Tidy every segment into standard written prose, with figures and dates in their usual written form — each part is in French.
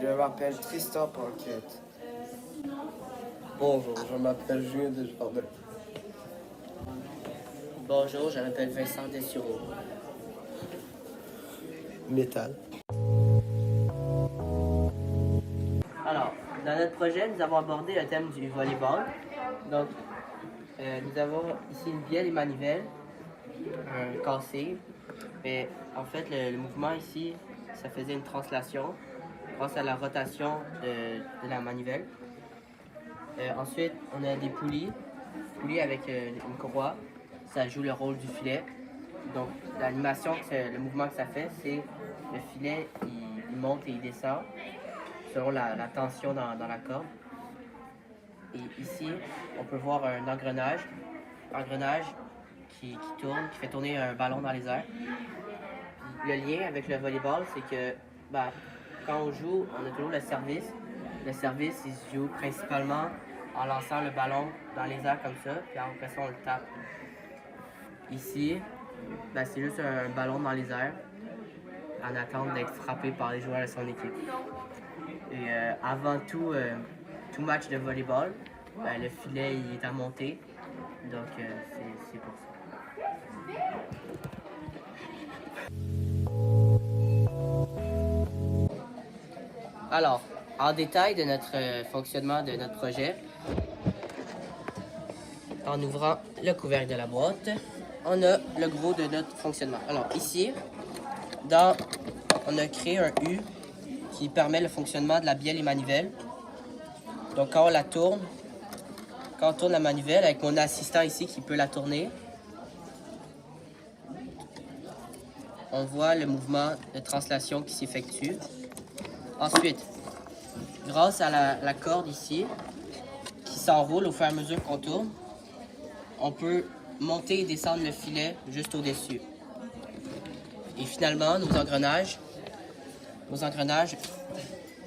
Je m'appelle Tristan Paquette. Bonjour, je m'appelle Julien Desjardins. Bonjour, je m'appelle Vincent Dessureau. Métal. Alors, dans notre projet, nous avons abordé le thème du volleyball. Donc, nous avons ici une bielle et manivelle, un cassé. Mais en fait, le mouvement ici, ça faisait une translation grâce à la rotation de la manivelle. Ensuite, on a des poulies avec une courroie. Ça joue le rôle du filet. Donc, l'animation, le mouvement que ça fait, c'est le filet, il monte et il descend selon la tension dans la corde. Et ici, on peut voir un engrenage qui tourne, qui fait tourner un ballon dans les airs. Puis, le lien avec le volleyball, c'est que quand on joue, on a toujours le service. Le service, il se joue principalement en lançant le ballon dans les airs comme ça, puis après ça, on le tape. Ici, c'est juste un ballon dans les airs en attente d'être frappé par les joueurs de son équipe. Et avant tout match de volleyball, le filet il est à monter, donc c'est pour ça. Alors, en détail de notre fonctionnement de notre projet, en ouvrant le couvercle de la boîte, on a le gros de notre fonctionnement. Alors ici, on a créé un U qui permet le fonctionnement de la bielle et manivelle. Donc quand on tourne la manivelle avec mon assistant ici qui peut la tourner, on voit le mouvement de translation qui s'effectue. Ensuite, grâce à la corde ici, qui s'enroule au fur et à mesure qu'on tourne, on peut monter et descendre le filet juste au-dessus. Et finalement, nos engrenages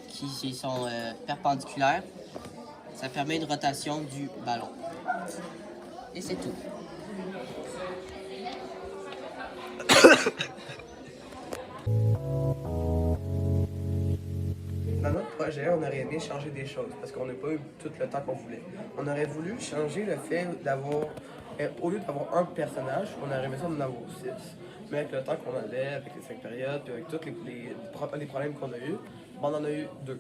qui sont perpendiculaires, ça permet une rotation du ballon. Et c'est tout. Dans notre projet, on aurait aimé changer des choses parce qu'on n'a pas eu tout le temps qu'on voulait. On aurait voulu changer le fait d'avoir, au lieu d'avoir un personnage, on aurait aimé ça d'en avoir 6. Mais avec le temps qu'on avait, avec les 5 périodes, puis avec tous les problèmes qu'on a eu, on en a eu 2.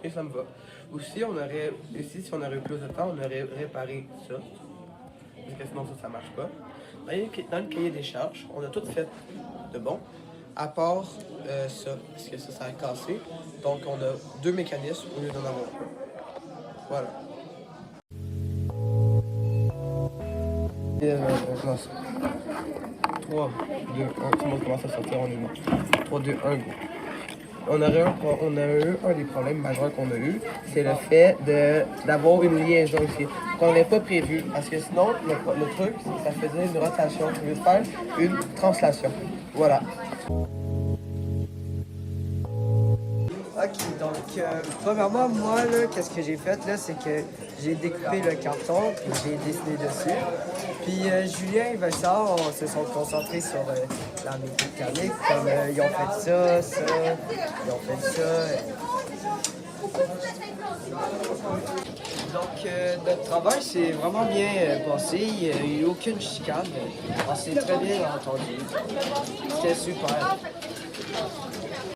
Et ça me va. Aussi, si on aurait eu plus de temps, on aurait réparé ça. Parce que sinon, ça ne marche pas. Dans le cahier des charges, on a tout fait de bon. À part ça, parce que ça a cassé. Donc, on a 2 mécanismes au lieu d'en avoir un. Voilà. Commence. 3, 2, 1. Tout le monde commence à sortir, on est bon. 3, 2, 1, go. On a eu un des problèmes majeurs qu'on a eu, c'est le fait d'avoir une liaison ici, qu'on n'avait pas prévu, parce que sinon, le truc, c'est que ça faisait une rotation, au lieu de faire une translation. Voilà. Ok, donc premièrement, moi, qu'est-ce que j'ai fait, là, c'est que j'ai découpé le carton, puis j'ai dessiné dessus. Puis Julien et Vincent se sont concentrés sur la mécanique, comme ils ont fait ça, ils ont fait ça. Donc notre travail s'est vraiment bien passé, il n'y a eu aucune chicane, on s'est très bien entendu, c'était super.